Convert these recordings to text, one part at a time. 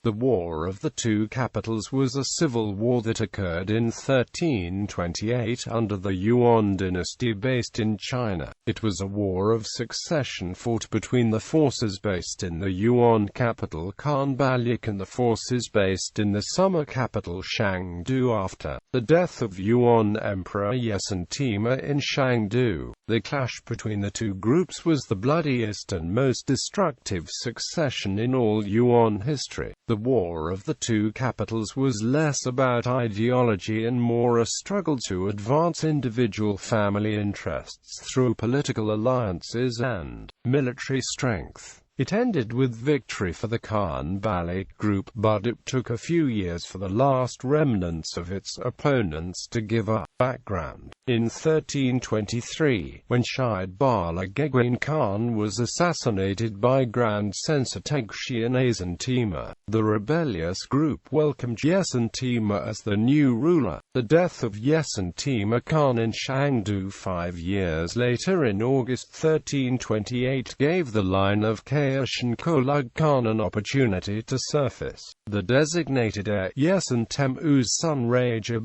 The War of the Two Capitals was a civil war that occurred in 1328 under the Yuan dynasty based in China. It was a war of succession fought between the forces based in the Yuan capital Khanbaliq and the forces based in the summer capital Shangdu after the death of Yuan Emperor Yesün Temür in Shangdu. The clash between the two groups was the bloodiest and most destructive succession in all Yuan history. The War of the Two Capitals was less about ideology and more a struggle to advance individual family interests through political alliances and military strength. It ended with victory for the Khanbaliq group, but it took a few years for the last remnants of its opponents to give up. Background: in 1323, when Shahid Bala Geguen Khan was assassinated by Grand Censor Teghian Yesün Temür, the rebellious group welcomed Yesün Temür as the new ruler. The death of Yesün Temür Khan in Shangdu 5 years later in August 1328 gave the line of Yesün Khan an opportunity to surface. The designated heir, Yesün Temür's son Raja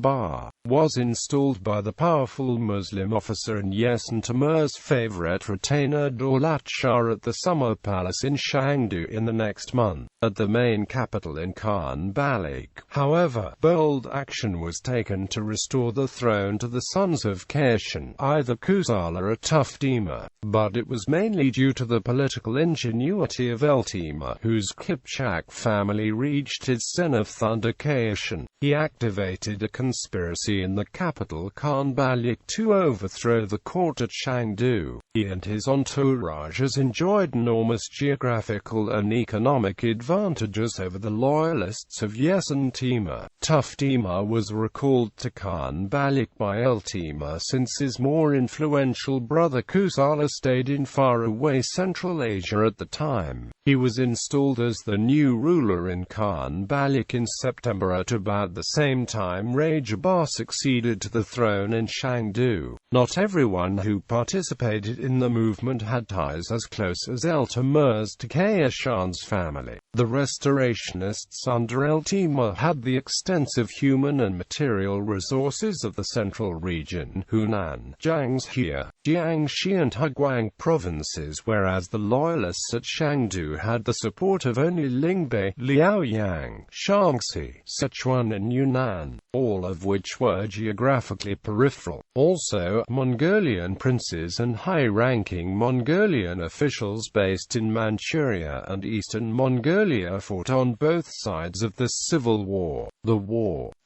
was installed by the powerful Muslim officer and Yesün Temür's favorite retainer Daulat Shah at the summer palace in Shangdu in the next month. At the main capital in Khanbaliq, however, bold action was taken to restore the throne to the sons of China.It Kusala Temür, but it was mainly due to the political ingenuity of Temür, whose Kipchak family reached its zenith under China. He activated a conspiracy in the capital Khanbaliq to overthrow the court at Shangdu. He and his entourages enjoyed enormous geographical and economic advantages over the loyalists of Yesün Temür. Temür was recalled to Khanbaliq by Temür since his more influential brother Kusala stayed in faraway Central Asia at the time. He was installed as the new ruler in Khanbaliq in September. At about the same time Raja succeeded to the throne in Shangdu. Not everyone who participated in the movement had ties as close as Temür's to Khayan's family. The restorationists under Temür had the extensive human and material resources of the central region, Hunan, Jiangxi, Jiangxi and Heguang provinces, whereas the loyalists at Shangdu had the support of only Lingbei, Liaoyang, Shaanxi, Sichuan and Yunnan, all of which were geographically peripheral. Also, Mongolian princes and high-ranking Mongolian officials based in Manchuria and eastern Mongolia fought on both sides of the civil war.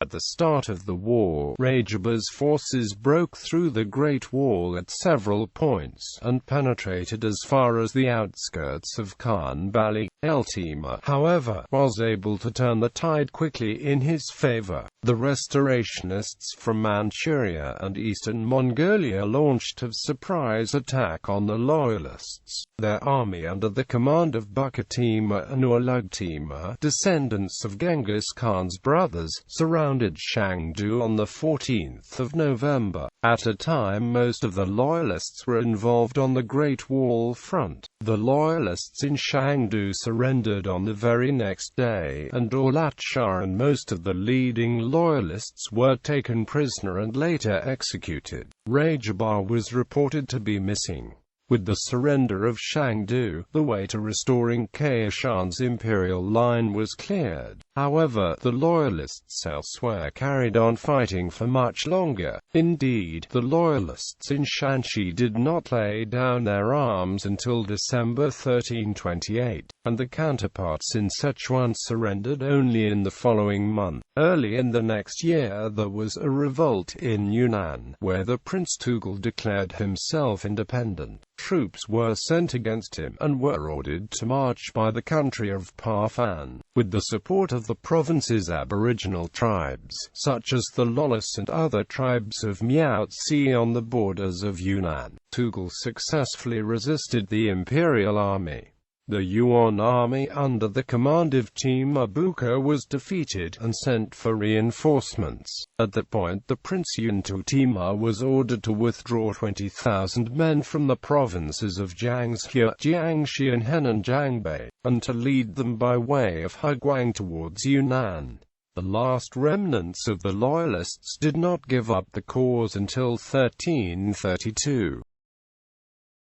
At the start of the war, Raja's forces broke through the Great Wall at several points, and penetrated as far as the outskirts of Khanbaliq. Temür, however, was able to turn the tide quickly in his favor. The restorationists from Manchuria and eastern Mongolia launched a surprise attack on the loyalists. Their army under the command of Bukka Temür and Ulugh Temür, descendants of Genghis Khan's brothers, surrounded Shangdu on the 14th of November. At a time most of the loyalists were involved on the Great Wall front. The loyalists in Shangdu surrendered on the very next day, and Daulat Shah and most of the leading loyalists were taken prisoner and later executed. Raja was reported to be missing. With the surrender of Shangdu, the way to restoring Khayan's imperial line was cleared. However, the loyalists elsewhere carried on fighting for much longer. Indeed, the loyalists in Shanxi did not lay down their arms until December 1328, and the counterparts in Sichuan surrendered only in the following month. Early in the next year there was a revolt in Yunnan, where the Prince Tugal declared himself independent. Troops were sent against him, and were ordered to march by the country of Parfan. With the support of the province's aboriginal tribes, such as the Lolis and other tribes of Miaotsi on the borders of Yunnan, Tugal successfully resisted the imperial army. The Yuan army under the command of Timur Buka was defeated, and sent for reinforcements. At that point the Prince Yuntu Timur was ordered to withdraw 20,000 men from the provinces of Jiangxia, Jiangxi and Henan Jiangbei, and to lead them by way of Heguang towards Yunnan. The last remnants of the loyalists did not give up the cause until 1332.